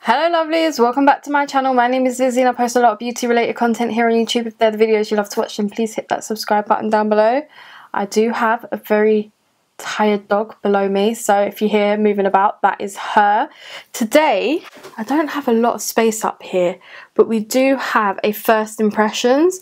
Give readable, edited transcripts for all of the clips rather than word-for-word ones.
Hello lovelies, welcome back to my channel. My name is Lizzie and I post a lot of beauty related content here on YouTube. If they're the videos you love to watch, then please hit that subscribe button down below. I do have a very tired dog below me, so if you hear moving about, that is her. Today, I don't have a lot of space up here, but we do have a first impressions.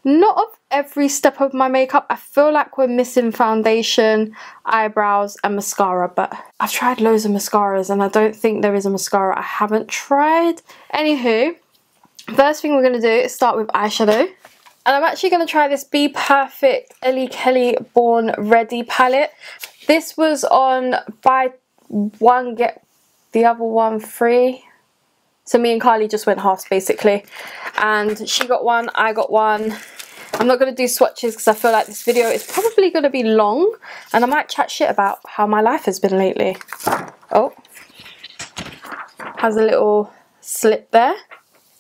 Not of every step of my makeup. I feel like we're missing foundation, eyebrows and mascara, but I've tried loads of mascaras and I don't think there is a mascara I haven't tried. Anywho, first thing we're going to do is start with eyeshadow. And I'm actually going to try this Be Perfect Ellie Kelly Born Ready palette. This was on buy one get the other one free. So me and Carly just went halves basically. And she got one, I got one. I'm not going to do swatches because I feel like this video is probably going to be long. And I might chat shit about how my life has been lately. Oh. Has a little slip there.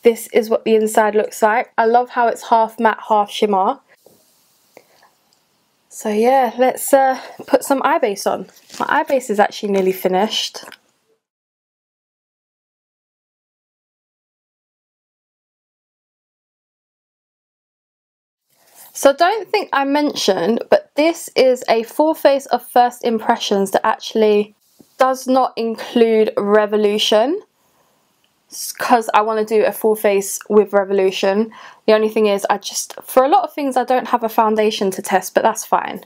This is what the inside looks like. I love how it's half matte, half shimmer. So yeah, let's put some eye base on. My eye base is actually nearly finished. So don't think I mentioned, but this is a full face of first impressions that actually does not include Revolution, because I want to do a full face with Revolution. The only thing is for a lot of things I don't have a foundation to test, but that's fine.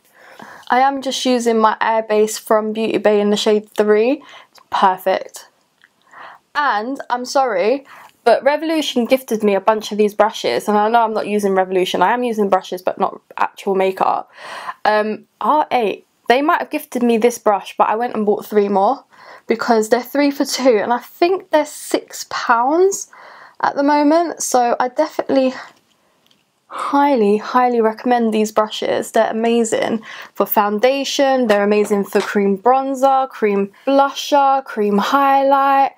I am just using my eye base from Beauty Bay in the shade 3. It's perfect. And I'm sorry, but Revolution gifted me a bunch of these brushes, and I know I'm not using Revolution. I am using brushes, but not actual makeup. R8, they might have gifted me this brush, but I went and bought 3 more because they're 3 for 2, and I think they're £6 at the moment. So I definitely highly recommend these brushes. They're amazing for foundation, they're amazing for cream bronzer, cream blusher, cream highlight.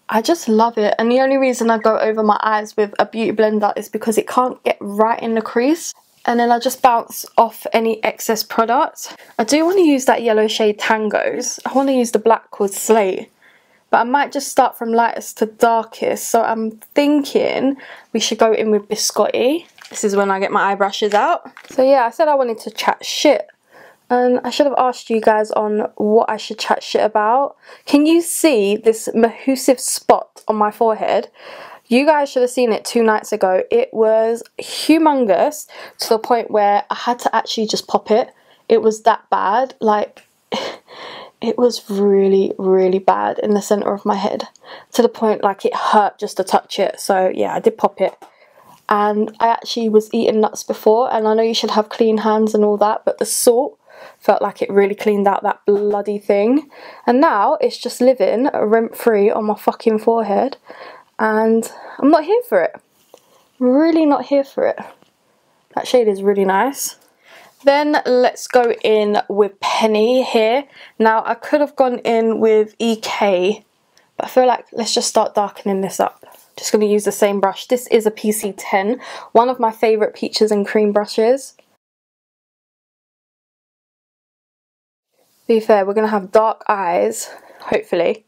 I just love it, and the only reason I go over my eyes with a beauty blender is because it can't get right in the crease, and then I just bounce off any excess product. I do want to use that yellow shade Tangos. I want to use the black called Slate, but I might just start from lightest to darkest, so I'm thinking we should go in with Biscotti. This is when I get my eye brushes out. So yeah, I said I wanted to chat shit. And I should have asked you guys on what I should chat shit about. Can you see this massive spot on my forehead? You guys should have seen it 2 nights ago. It was humongous to the point where I had to actually just pop it. It was that bad. Like, it was really bad in the centre of my head. To the point like it hurt just to touch it. So yeah, I did pop it. And I actually was eating nuts before. And I know you should have clean hands and all that. But the salt felt like it really cleaned out that bloody thing, and now it's just living rent-free on my fucking forehead, and I'm not here for it. Really not here for it. That shade is really nice. Then let's go in with Penny here. Now I could have gone in with EK, but I feel like let's just start darkening this up. Just going to use the same brush. This is a PC10, one of my favourite peaches and cream brushes. To be fair, we're going to have dark eyes, hopefully,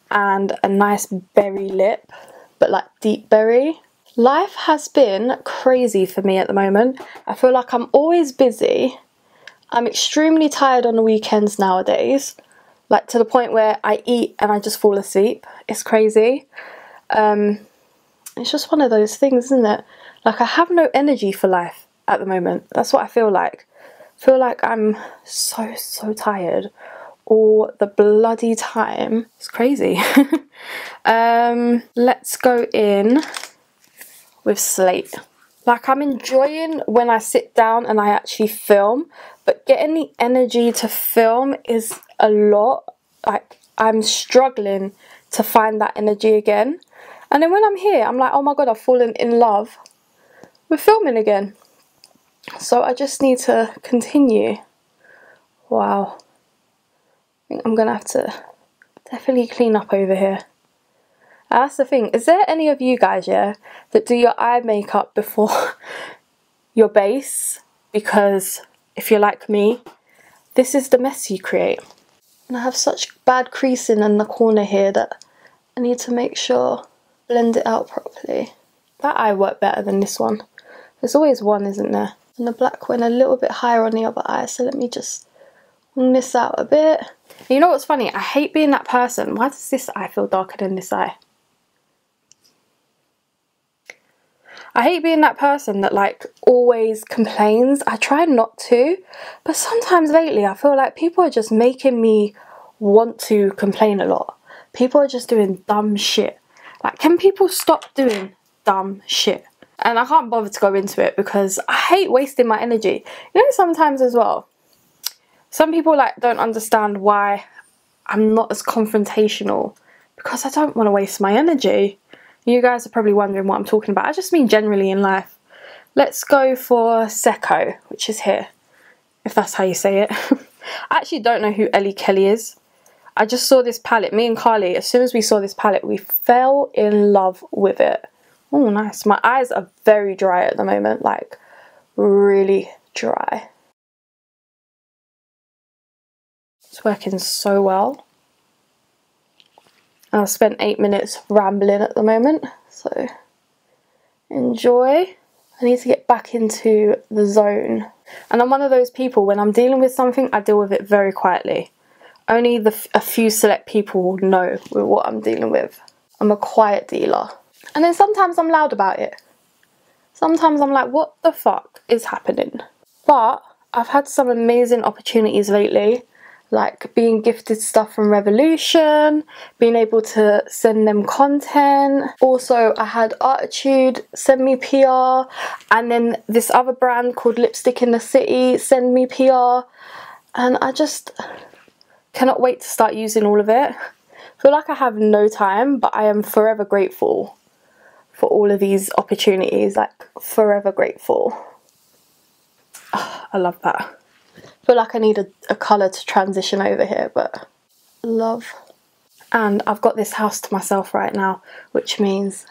and a nice berry lip, but like deep berry. Life has been crazy for me at the moment. I feel like I'm always busy. I'm extremely tired on the weekends nowadays, like to the point where I eat and I just fall asleep. It's crazy. It's just one of those things, isn't it? Like, I have no energy for life at the moment. That's what I feel like. I feel like I'm so tired all the bloody time. It's crazy. Let's go in with Slate. Like, I'm enjoying when I sit down and I actually film, but getting the energy to film is a lot. Like, I'm struggling to find that energy again. And then when I'm here, I'm like, oh my god, I've fallen in love with filming again. So I just need to continue. Wow. I think I'm going to have to definitely clean up over here. And that's the thing. Is there any of you guys, yeah, that do your eye makeup before your base? Because if you're like me, this is the mess you create. And I have such bad creasing in the corner here that I need to make sure, blend it out properly. That eye worked better than this one. There's always one, isn't there? And the black went a little bit higher on the other eye, so let me just wing this out a bit. And you know what's funny? I hate being that person. Why does this eye feel darker than this eye? I hate being that person that like always complains. I try not to, but sometimes lately I feel like people are just making me want to complain a lot. People are just doing dumb shit. Like, can people stop doing dumb shit? And I can't bother to go into it because I hate wasting my energy. You know, sometimes as well, some people like don't understand why I'm not as confrontational, because I don't want to waste my energy. You guys are probably wondering what I'm talking about. I just mean generally in life. Let's go for Secco, which is here, if that's how you say it. I actually don't know who Ellie Kelly is. I just saw this palette. Me and Carly, as soon as we saw this palette, we fell in love with it. Oh, nice. My eyes are very dry at the moment, like really dry. It's working so well. I've spent 8 minutes rambling at the moment, so enjoy. I need to get back into the zone. And I'm one of those people, when I'm dealing with something, I deal with it very quietly. Only a few select people will know what I'm dealing with. I'm a quiet dealer. And then sometimes I'm loud about it. Sometimes I'm like, what the fuck is happening? But I've had some amazing opportunities lately. Like being gifted stuff from Revolution, being able to send them content. Also, I had Artitude send me PR, and then this other brand called Lipstick in the City send me PR, and I just cannot wait to start using all of it. I feel like I have no time, but I am forever grateful for all of these opportunities, like forever grateful. Oh, I love that. I feel like I need a colour to transition over here, but love. And I've got this house to myself right now, which means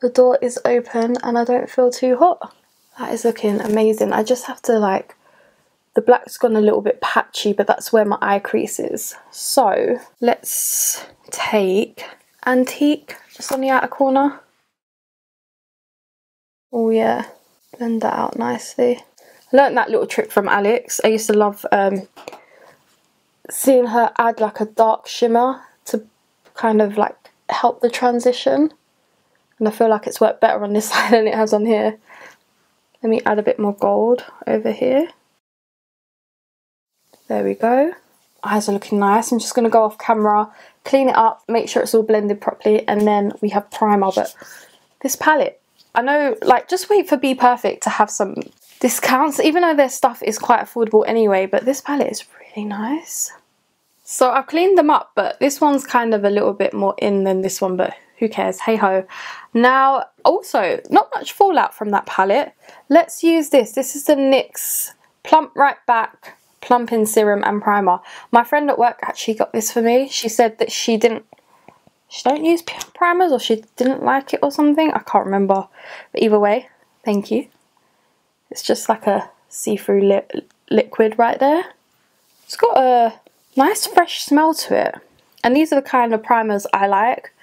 the door is open and I don't feel too hot. That is looking amazing. I just have to like, the black's gone a little bit patchy, but that's where my eye crease is. So let's take Antique just on the outer corner. Oh yeah, blend that out nicely. I learned that little trick from Alex. I used to love seeing her add like a dark shimmer to kind of like help the transition. And I feel like it's worked better on this side than it has on here. Let me add a bit more gold over here. There we go. Eyes are looking nice. I'm just going to go off camera, clean it up, make sure it's all blended properly, and then we have primer. But this palette, I know, like, just wait for Be Perfect to have some discounts, even though their stuff is quite affordable anyway, but this palette is really nice. So I've cleaned them up, but this one's kind of a little bit more in than this one, but who cares, hey ho. Now, also, not much fallout from that palette. Let's use this. This is the NYX Plump Right Back Plumping Serum and Primer. My friend at work actually got this for me. She said that she don't use primers, or she didn't like it or something. I can't remember, but either way, thank you. It's just like a see-through liquid right there. It's got a nice fresh smell to it. And these are the kind of primers I like.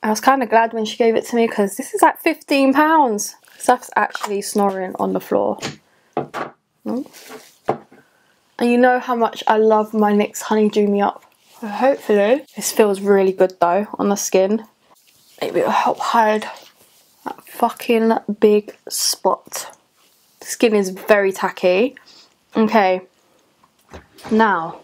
I was kind of glad when she gave it to me because this is like £15. Stuff's actually snoring on the floor. Oh. And you know how much I love my NYX Honeydew Me Up. So hopefully, this feels really good though on the skin. Maybe it'll help hide that fucking big spot. The skin is very tacky. Okay, now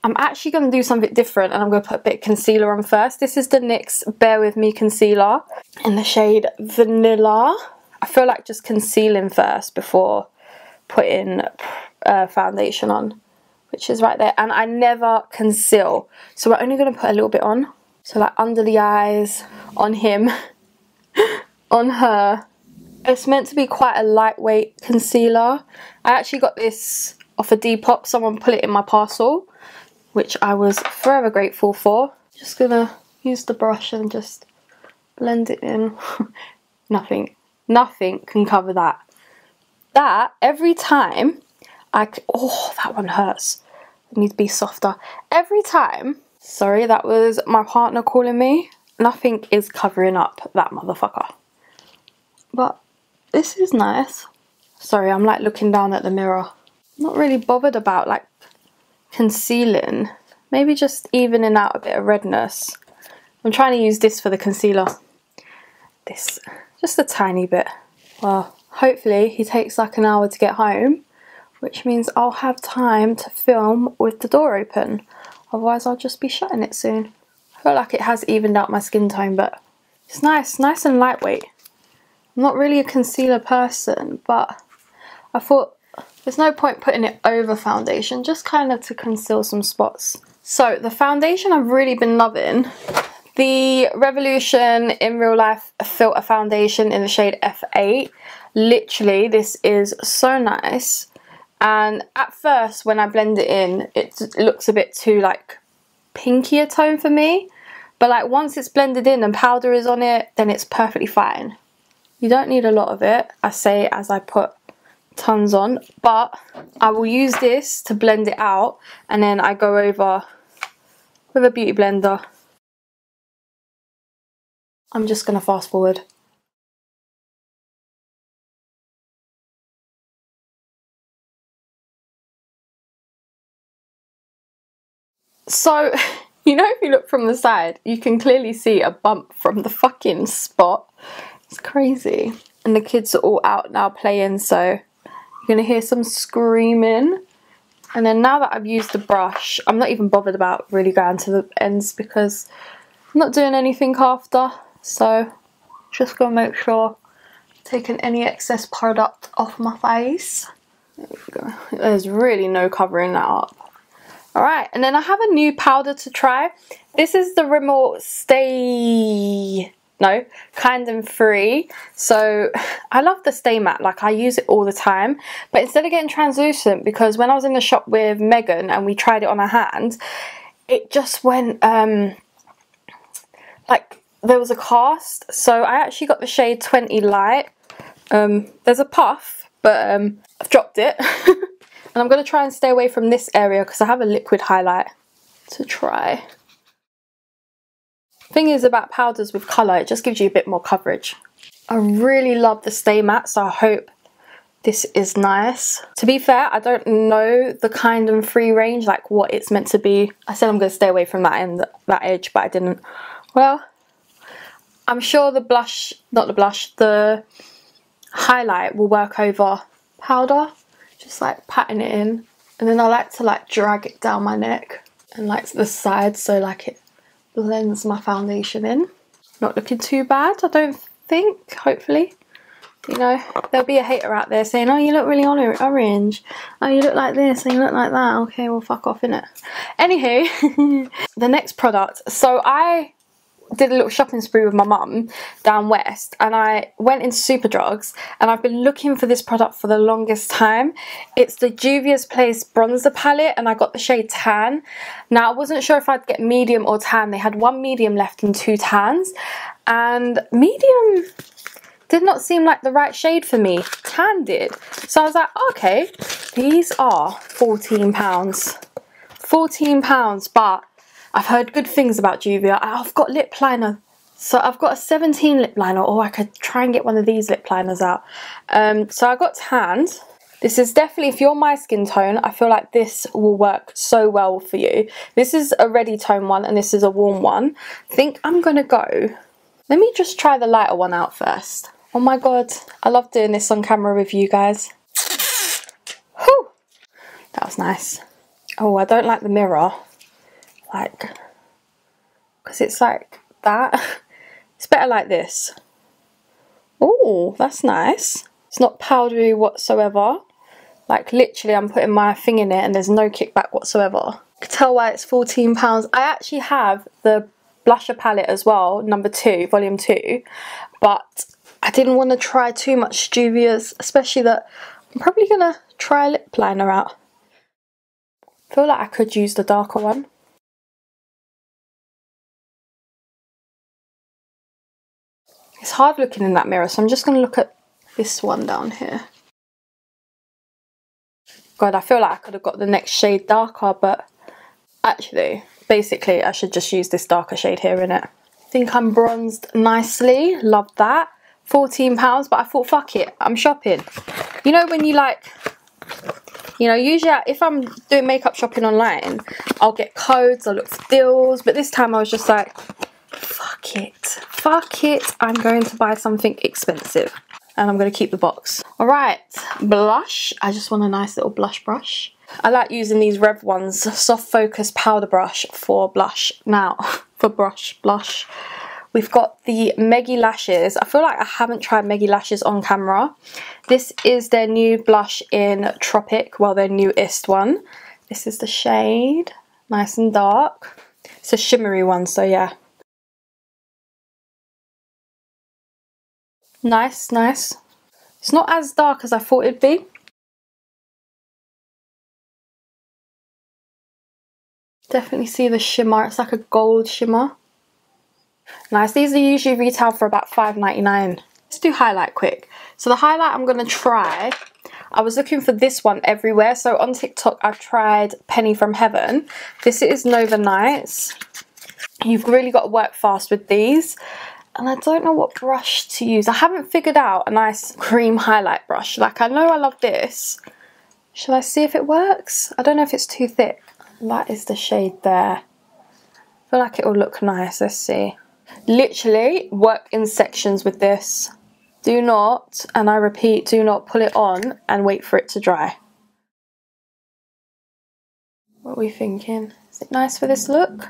I'm actually going to do something different, and I'm going to put a bit of concealer on first. This is the NYX Bear With Me concealer in the shade Vanilla. I feel like just concealing first before putting foundation on, which is right there. And I never conceal, so we're only going to put a little bit on. So like under the eyes, on him, on her. It's meant to be quite a lightweight concealer. I actually got this off a Depop. Someone put it in my parcel, which I was forever grateful for. Just gonna use the brush and just blend it in. Nothing can cover that. That, every time oh, that one hurts. It needs to be softer. Every time Sorry, that was my partner calling me. Nothing is covering up that motherfucker. But this is nice. Sorry, I'm like looking down at the mirror. I'm not really bothered about like concealing. Maybe just evening out a bit of redness. I'm trying to use this for the concealer. This, just a tiny bit. Well, hopefully he takes like an hour to get home, which means I'll have time to film with the door open. Otherwise I'll just be shutting it soon. I feel like it has evened out my skin tone, but it's nice and lightweight. I'm not really a concealer person, but I thought there's no point putting it over foundation, just kind of to conceal some spots. So the foundation I've really been loving, the Revolution in Real Life Filter Foundation in the shade F8. Literally, this is so nice. And at first, when I blend it in, it looks a bit too like pinkier tone for me. But like once it's blended in and powder is on it, then it's perfectly fine. You don't need a lot of it, I say as I put tons on, but I will use this to blend it out, and then I go over with a beauty blender. I'm just gonna fast forward. So, you know, if you look from the side, you can clearly see a bump from the fucking spot. It's crazy. And the kids are all out now playing, so you're gonna hear some screaming. And then now that I've used the brush, I'm not even bothered about really going to the ends because I'm not doing anything after. So just gonna make sure I've taken any excess product off my face. There we go. There's really no covering that up. Alright, and then I have a new powder to try. This is the Rimmel Kind and Free. So I love the Stay Matte, like I use it all the time. But instead of getting translucent, because when I was in the shop with Megan and we tried it on her hand, it just went like there was a cast. So I actually got the shade 20 Light. There's a puff, but I've dropped it. And I'm going to try and stay away from this area because I have a liquid highlight to try. Thing is about powders with colour, it just gives you a bit more coverage. I really love the Stay Matte, so I hope this is nice. To be fair, I don't know the Kind and Free range, like what it's meant to be. I said I'm going to stay away from that end, that edge, but I didn't. Well, I'm sure the blush, not the blush, the highlight will work over powder. Just like patting it in, and then I like to like drag it down my neck and like to the side so like it blends my foundation in. Not looking too bad, I don't think, hopefully. You know, there'll be a hater out there saying, oh, you look really orange. Oh, you look like this and you look like that. Okay, well, fuck off, innit? Anywho, the next product. So I did a little shopping spree with my mum down west, and I went into Superdrugs, and I've been looking for this product for the longest time. It's the Juvia's Place bronzer palette, and I got the shade Tan. Now I wasn't sure if I'd get medium or tan. They had one medium left and two tans, and medium did not seem like the right shade for me. Tan did. So I was like, okay, these are £14. £14, but I've heard good things about Juvia. I've got lip liner. So I've got a 17 lip liner, or I could try and get one of these lip liners out. So I got tanned. This is definitely, if you're my skin tone, I feel like this will work so well for you. This is a ready tone one, and this is a warm one. I think I'm gonna go. Let me just try the lighter one out first. Oh my god, I love doing this on camera with you guys. Whew! That was nice. Oh, I don't like the mirror. Like, because it's like that. It's better like this. Oh, that's nice. It's not powdery whatsoever. Like, literally, I'm putting my thing in it and there's no kickback whatsoever. You can tell why it's £14. I actually have the blusher palette as well, number 2, volume 2. But I didn't want to try too much Juvia's, especially that I'm probably going to try a lip liner out. I feel like I could use the darker one. It's hard looking in that mirror, so I'm just going to look at this one down here. God, I feel like I could have got the next shade darker, but actually, basically I should just use this darker shade here in it. I think I'm bronzed nicely, love that. £14, but I thought fuck it, I'm shopping. You know when you like, you know, usually if I'm doing makeup shopping online, I'll get codes, I'll look for deals, but this time I was just like, fuck it, I'm going to buy something expensive and I'm going to keep the box. Alright, blush. I just want a nice little blush brush. I like using these Rev ones, soft focus powder brush for blush. Now, for blush. We've got the Meggy Lashes. I feel like I haven't tried Meggy Lashes on camera. This is their new blush in Tropic, well, their newest one. This is the shade, nice and dark. It's a shimmery one, so yeah. Nice, nice. It's not as dark as I thought it'd be. Definitely see the shimmer, it's like a gold shimmer. Nice, these are usually retail for about £5.99. Let's do highlight quick. So the highlight I'm going to try, I was looking for this one everywhere. So on TikTok I've tried Penny from Heaven. This is Nova Nights. You've really got to work fast with these. And I don't know what brush to use. I haven't figured out a nice cream highlight brush. Like, I know I love this. Shall I see if it works? I don't know if it's too thick. That is the shade there. I feel like it will look nice. Let's see. Literally work in sections with this. Do not, and I repeat, do not pull it on and wait for it to dry. What are we thinking? Is it nice for this look?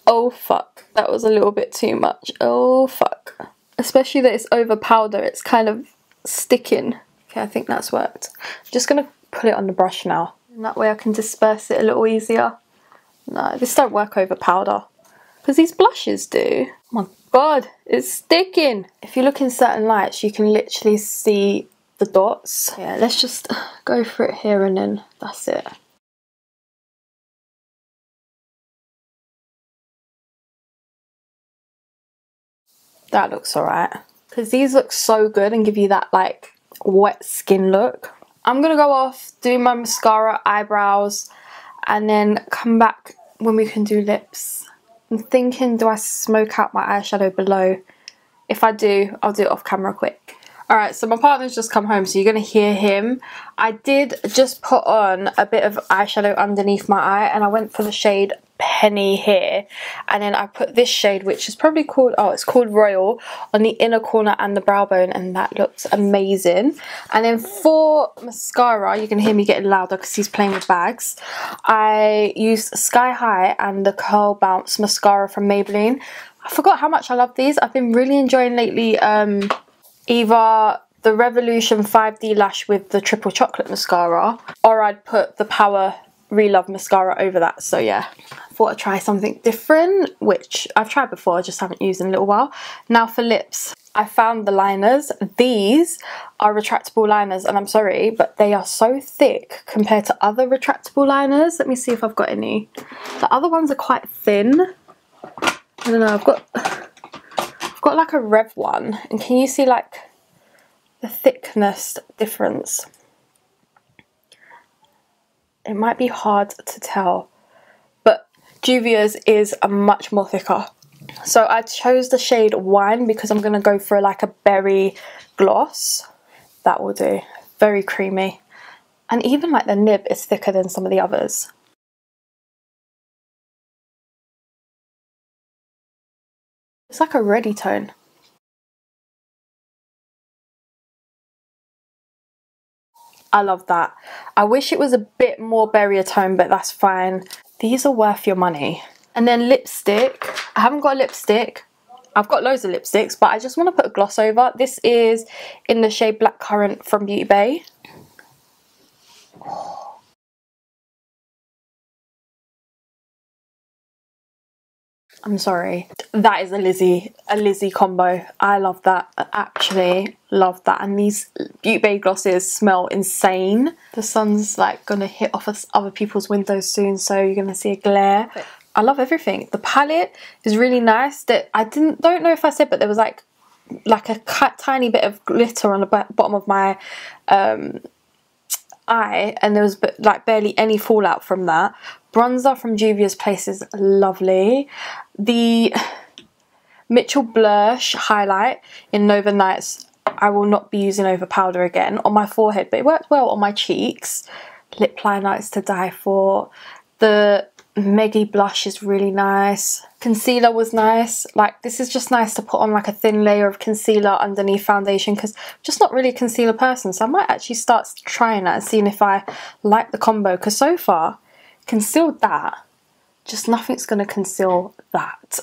Oh fuck, that was a little bit too much. Oh fuck. Especially that it's over powder, it's kind of sticking. Okay, I think that's worked. I'm just gonna put it on the brush now. And that way I can disperse it a little easier. No, this don't work over powder. Because these blushes do. Oh my god, it's sticking. If you look in certain lights, you can literally see the dots. Yeah, let's just go for it here and then that's it. That looks alright. Because these look so good and give you that like wet skin look. I'm going to go off, do my mascara, eyebrows, and then come back when we can do lips. I'm thinking, do I smoke out my eyeshadow below? If I do, I'll do it off camera quick. Alright, so my partner's just come home, so you're going to hear him. I did just put on a bit of eyeshadow underneath my eye, and I went for the shade Penny here. And then I put this shade, which is probably called, oh, it's called Royal, on the inner corner and the brow bone, and that looks amazing. And then for mascara, you can hear me getting louder because he's playing with bags. I used Sky High and the Curl Bounce mascara from Maybelline. I forgot how much I love these. I've been really enjoying lately either the Revolution 5D Lash with the Triple Chocolate mascara, or I'd put the Power Relove mascara over that. So yeah, I thought I'd try something different, which I've tried before, I just haven't used in a little while. Now for lips, I found the liners. These are retractable liners, and I'm sorry, but they are so thick compared to other retractable liners. Let me see if I've got any. The other ones are quite thin. I don't know, I've got like a Rev one, and can you see like the thickness difference? It might be hard to tell, but Juvia's is a much more thicker. So I chose the shade Wine because I'm going to go for like a berry gloss. That will do. Very creamy. And even like the nib is thicker than some of the others. It's like a reddy tone. I love that. I wish it was a bit more berrier tone, but that's fine. These are worth your money. And then lipstick. I haven't got a lipstick. I've got loads of lipsticks, but I just want to put a gloss over. This is in the shade Blackcurrant from Beauty Bay. I'm sorry. That is a Lizzie combo. I love that. I actually love that. And these Beauty Bay glosses smell insane. The sun's like gonna hit off of other people's windows soon, so you're gonna see a glare. I love everything. The palette is really nice. That I don't know if I said, but there was like a tiny bit of glitter on the bottom of my eye, and there was like barely any fallout from that. Bronzer from Juvia's Place is lovely. The Mitchell Blush highlight in Nova Nights, I will not be using over powder again on my forehead, but it worked well on my cheeks. Lip liner is to die for. The Meggy blush is really nice. Concealer was nice. Like, this is just nice to put on like a thin layer of concealer underneath foundation, because I'm just not really a concealer person, so I might actually start trying that and seeing if I like the combo, because so far concealed that, just nothing's gonna conceal that.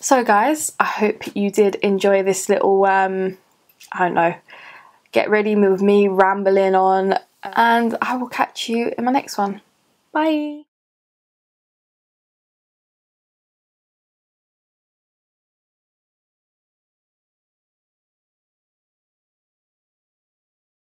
So guys, I hope you did enjoy this little I don't know, get ready with me rambling on, and I will catch you in my next one. Bye.